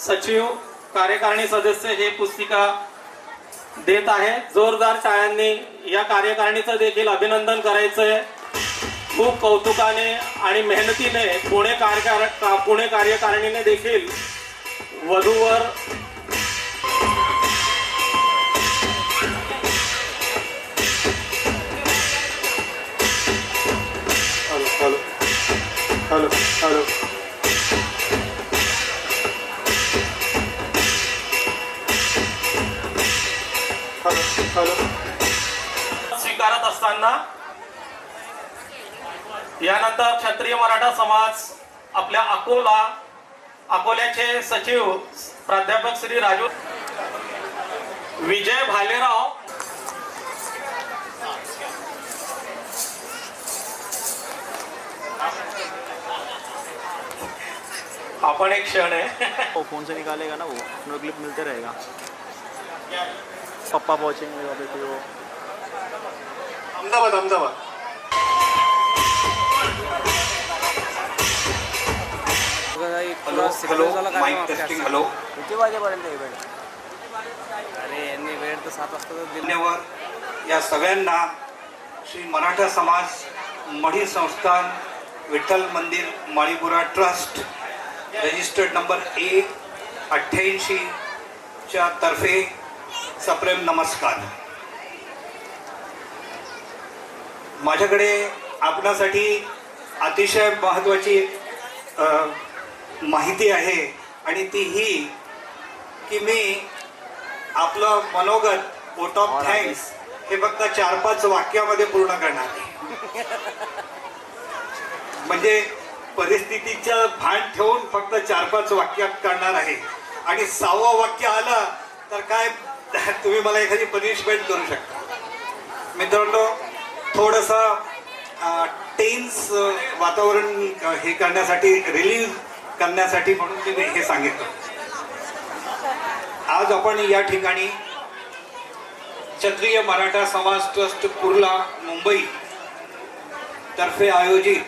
सचिव, कार्यकारिणी सदस्य हे पुस्तिका देत आहे. जोरदार टाळ्यांनी या कार्यकारिणीचं देखील अभिनंदन करायचंय. खूप कौतुकाने आणि मेहनतीने पुणे कार्यकारिणीने देखील वधूवर हॅलो स्वीकारत असताना यानंतर क्षत्रिय मराठा समाज आपल्या अकोल्याचे सचिव प्राध्यापक श्री राजू विजय भालेराव आपण एक क्षण है वो फोन से निकालेगा ना, वो नो क्लिप मिलते रहेगा। पप्पा पहुंचेंगे वहाँ पे, फिर वो Ahmedabad Ahmedabad hello mic testing hello किती वाजेपर्यंत इव्हेंट? अरे यांनी वेळ तर 7 वाजता तर दिली. धन्यवाद या सगळ्यांना. श्री मराठा समाज मढी संस्थान विठ्ठल मंदिर Malipura trust registered number A88 च्या तर्फे सप्रेम नमस्कार. माझ्याकडे आपणासाठी अतिशय महत्त्वाची माहिती आहे आणि ती ही की मी आपलं मनोगत वोट ऑफ थँक्स हे फक्त 4-5 वाक्यामध्ये पूर्ण करणार आहे. म्हणजे परिस्थितीचं भान ठेवून फक्त 4-5 वाक्यात करणार आहे आणि 6वं वाक्य आलं तर काय तुम्ही मला एखादी पनिशमेंट करू शकता. मित्रांनो, थोडंसं टेन्स वातावरण हे करण्यासाठी, रिलीव्ह करण्यासाठी म्हणून मी हे सांगितलं. आज आपण या ठिकाणी क्षत्रिय मराठा समाज ट्रस्ट कुर्ला मुंबई तर्फे आयोजित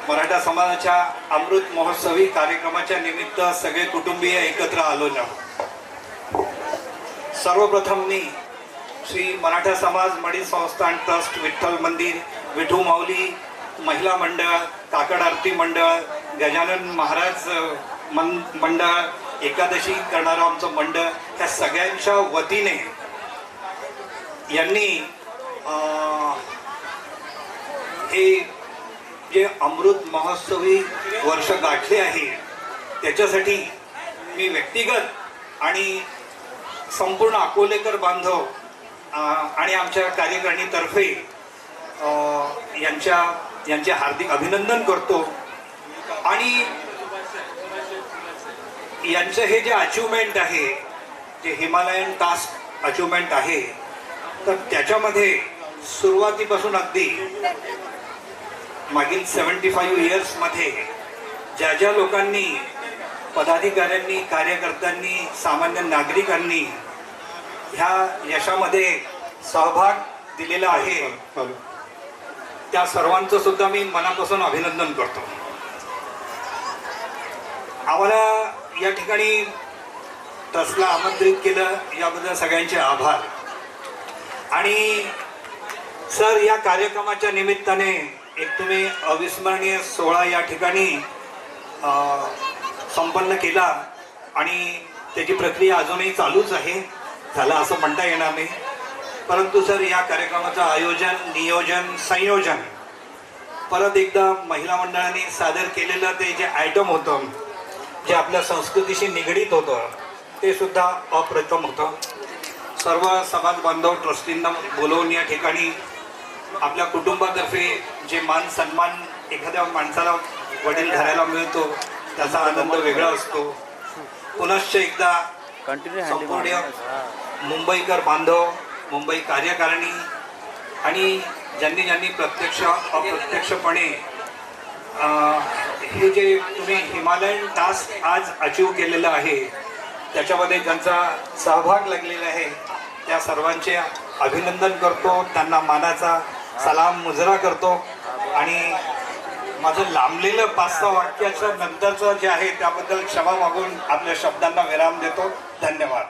मराठा समाजाच्या अमृत महोत्सवी कार्यक्रमाच्या निमित्त सगळे कुटुंबीय एकत्र आलो आहोत. सर्वप्रथम मी श्री मराठा समाज मढी संस्थान ट्रस्ट विठ्ठल मंदिर, विठू माऊली महिला मंडळ, काकड आरती मंडळ, गजानन महाराज मंडळ, एकादशी करणारं आमचं मंडळ, ह्या सगळ्यांच्या वतीने यांनी हे जे अमृत महोत्सवी वर्ष गाठले आहे त्याच्यासाठी मी व्यक्तिगत आणि संपूर्ण अकोलेकर बांधव आणि आमच्या कार्यकारिणीतर्फे यांचे हार्दिक अभिनंदन करतो. आणि यांचं हे जे अचिव्हमेंट आहे, जे हिमालयन टास्क अचिव्हमेंट आहे, तर त्याच्यामध्ये सुरुवातीपासून अगदी मागील 75 इयर्समध्ये ज्या ज्या लोकांनी, पदाधिकाऱ्यांनी, कार्यकर्त्यांनी, सामान्य नागरिकांनी ह्या यशामध्ये सहभाग दिलेला आहे, त्या सर्वांचं सुद्धा मी मनापासून अभिनंदन करतो. आम्हाला या ठिकाणी ट्रस्टला आमंत्रित केलं याबद्दल सगळ्यांचे आभार. आणि सर, या कार्यक्रमाच्या निमित्ताने एक तुम्ही अविस्मरणीय सोहळा या ठिकाणी संपन्न केला आणि त्याची प्रक्रिया अजूनही चालूच आहे, झालं असं म्हणता येणार नाही. परंतु सर, या कार्यक्रमाचं आयोजन, नियोजन, संयोजन परत एकदा महिला मंडळाने सादर केलेलं ते जे आयटम होतं, जे आपल्या संस्कृतीशी निगडीत होतं, ते सुद्धा अप्रतिम होतं. सर्व समाज बांधव ट्रस्टींना बोलवून या ठिकाणी आपल्या कुटुंबातर्फे जे मान सन्मान एखाद्या माणसाला वडील घराला मिळतो त्याचा आनंद वेगळा असतो. पुनश्च एकदा संपूर्ण मुंबईकर बांधव, मुंबई कार्यकारिणी आणि ज्यांनी ज्यांनी प्रत्यक्ष अप्रत्यक्षपणे हे जे तुम्ही हिमालयन टास्क आज अचीव केलेलं आहे त्याच्यामध्ये ज्यांचा सहभाग लागलेला आहे, त्या सर्वांचे अभिनंदन करतो, त्यांना मानाचा सलाम मुजरा करतो. आणि माझं लांबलेलं 5-6 वाक्याचं नंतरचं जे आहे त्याबद्दल क्षमा मागून आपल्या शब्दांना विराम देतो. धन्यवाद.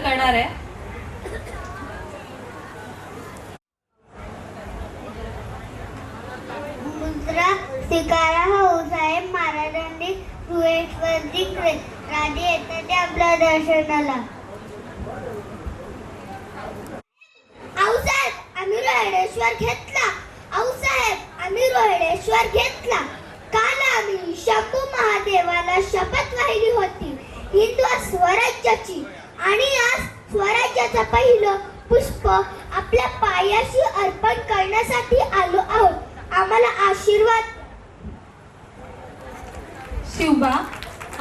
करणार आहे. मुद्रा स्वीकारा भाऊसाहेब महाराजांनी सुरेश्वर जिंकले. राजे येतात ते आपल्या दर्शनाला. आऊसाहेब आम्ही रोहिडेश्वर घेतला. आऊसाहेब आम्ही रोहिडेश्वर घेतला. काल आम्ही शंभू महादेवाला शपथ वाहिली होती हिंदू स्वराज्याची, आणि आज स्वराज्याचं पहिलं पुष्प आपल्या पायाशी अर्पण करण्यासाठी आलो आहोत. आम्हाला आशीर्वाद. शिवबा,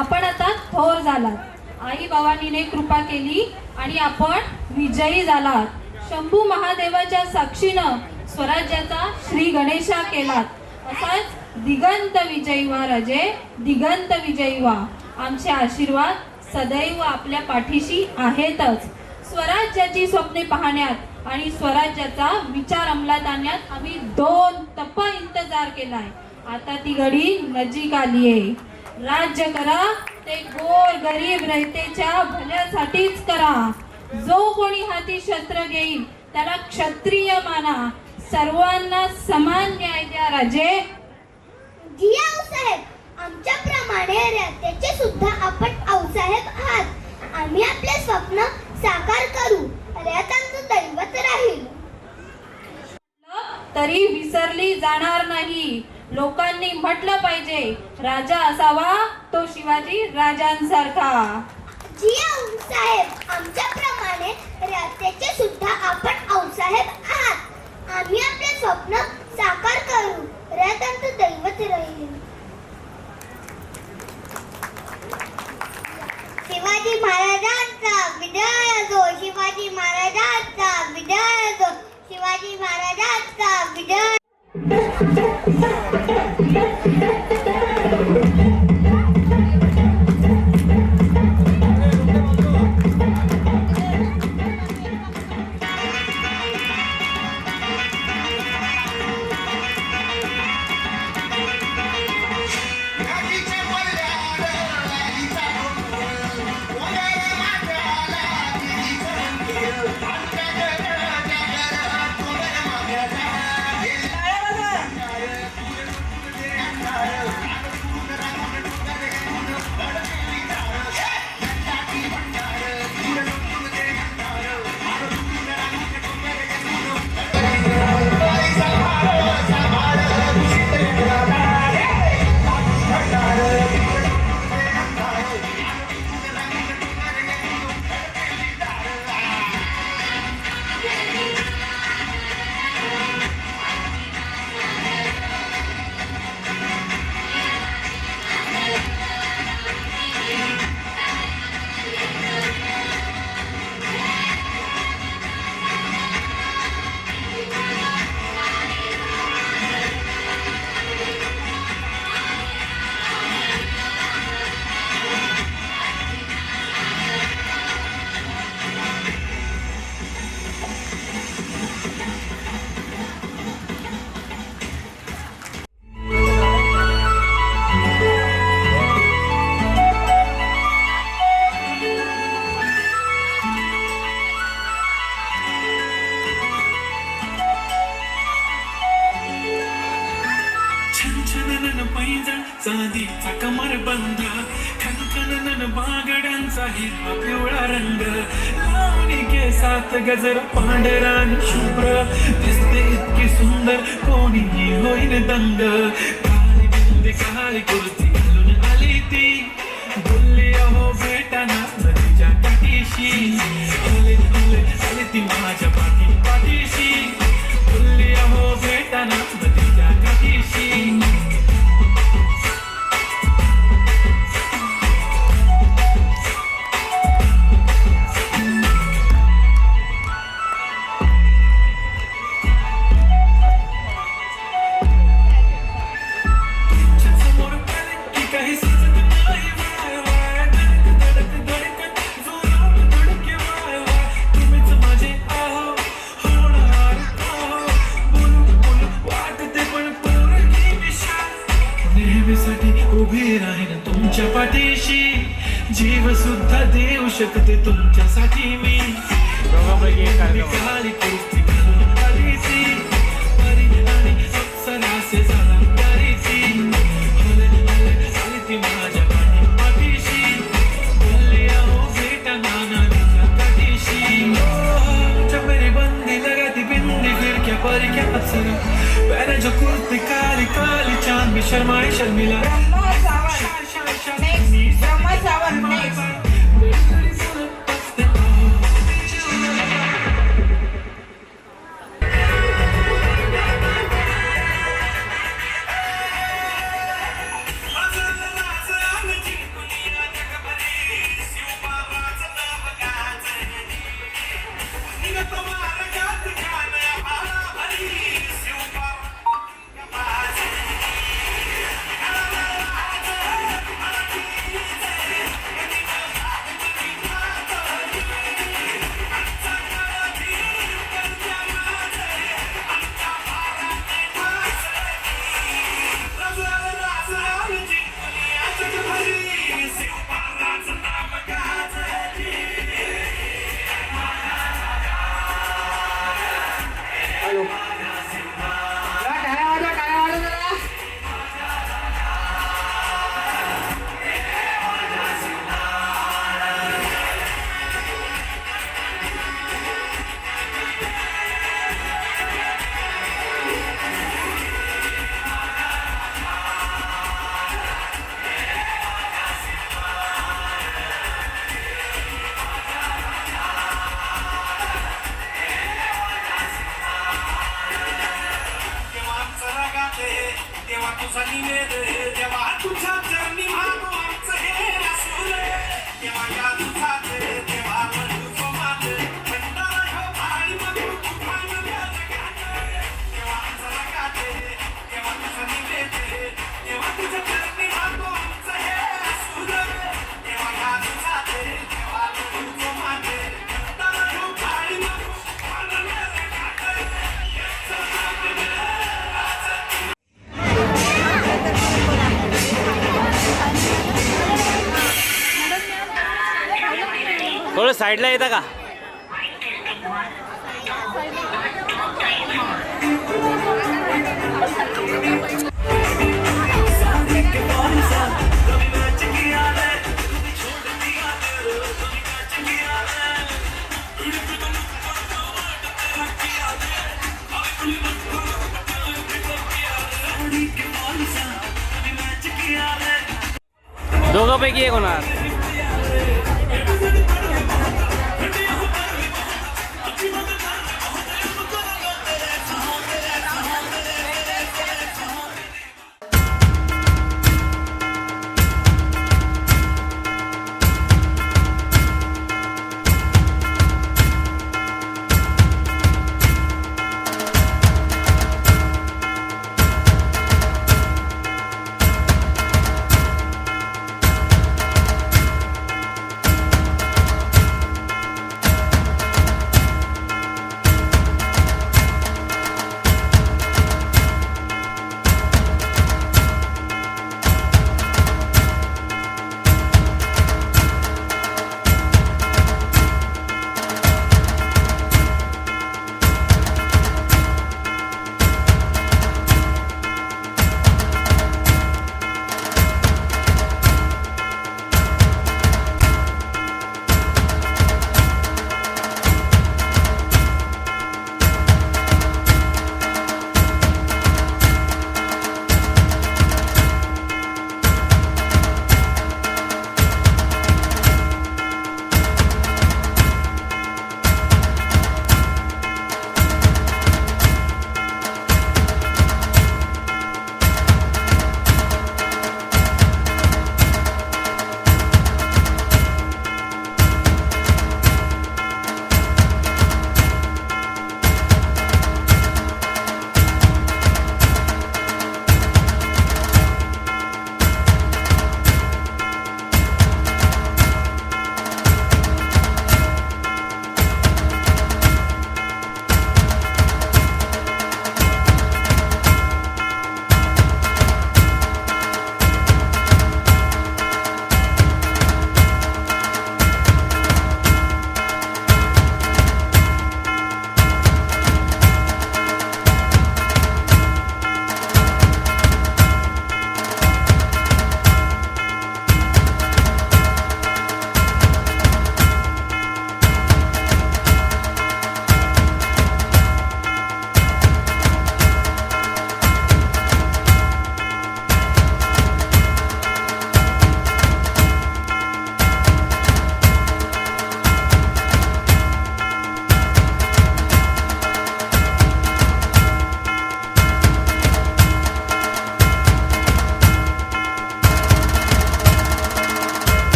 आपण आता थोर झालात. आई बाबांनीने कृपा केली आणि आपण विजयी झालात. शंभू महादेवाच्या साक्षीनं स्वराज्याचा श्री गणेशा केलात. असाच दिगंत विजयी व्हा राजे, दिगंत विजयी व्हा. आमचे आशीर्वाद सदैव आपल्या पाठीशी आहेतच. स्वराज्याची स्वप्ने पाहण्यात आणि स्वराज्याचा विचार अंमलात आणण्यात आम्ही 2 तप इंतजार केलाय. आता ती घडी नजीक आलीये. राज्य करा ते गोर गरीब रयतेच्या भल्यासाठीच करा. जो कोणी हाती शस्त्र घेईल त्याला क्षत्रिय माना. सर्वांना समान न्याय द्या राजे. जी आऊसाहेब, आमच्याप्रमाणे रयतेचे सुद्धा आपण आऊसाहेब आहात. आम्ही आपले स्वप्न साकार करू. रयत आमचं दैवत राहील. तरी विसरली जाणार नाही. लोकांनी म्हटलं पाहिजे, राजा असावा तो शिवाजी राजांसारखा. जी आऊसाहेब, आमच्याप्रमाणे रयतेचे सुद्धा आपण आऊसाहेब आहात. आम्ही आपले स्वप्न साकार करू. रयत आमचं दैवत राहील. शिवाजी महाराजांचा विजय असो. शिवाजी महाराजांचा विजय असो. शिवाजी महाराजांचा विजय. चांदीचा कमरबंद, खनखनन बागड्यांचा हिरवा पिवळा रंग, लावणी केसात गजर पांढरा आणि शुभ्र, दिसते इतकी सुंदर कोणीही होईल दंग. काळी बिंदी काळी कुर्ती घालून आली ती, बोलली अहो भेटाना नदीच्या काठीशी, आली ती माझ्या पाठीशी, बोलली अहो भेटाना नदीच्या काठीशी. उभी राहीन तुमच्या पाठीशी, जीव सुद्धा देऊ शकते तुमच्यासाठी मी. बारीक आचरा पैर जो कुर्ती काली काली चांद में शर्माए शर्मिला थोडं साईडला येता का? दोघांपैकी एक होणार.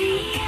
Thank you.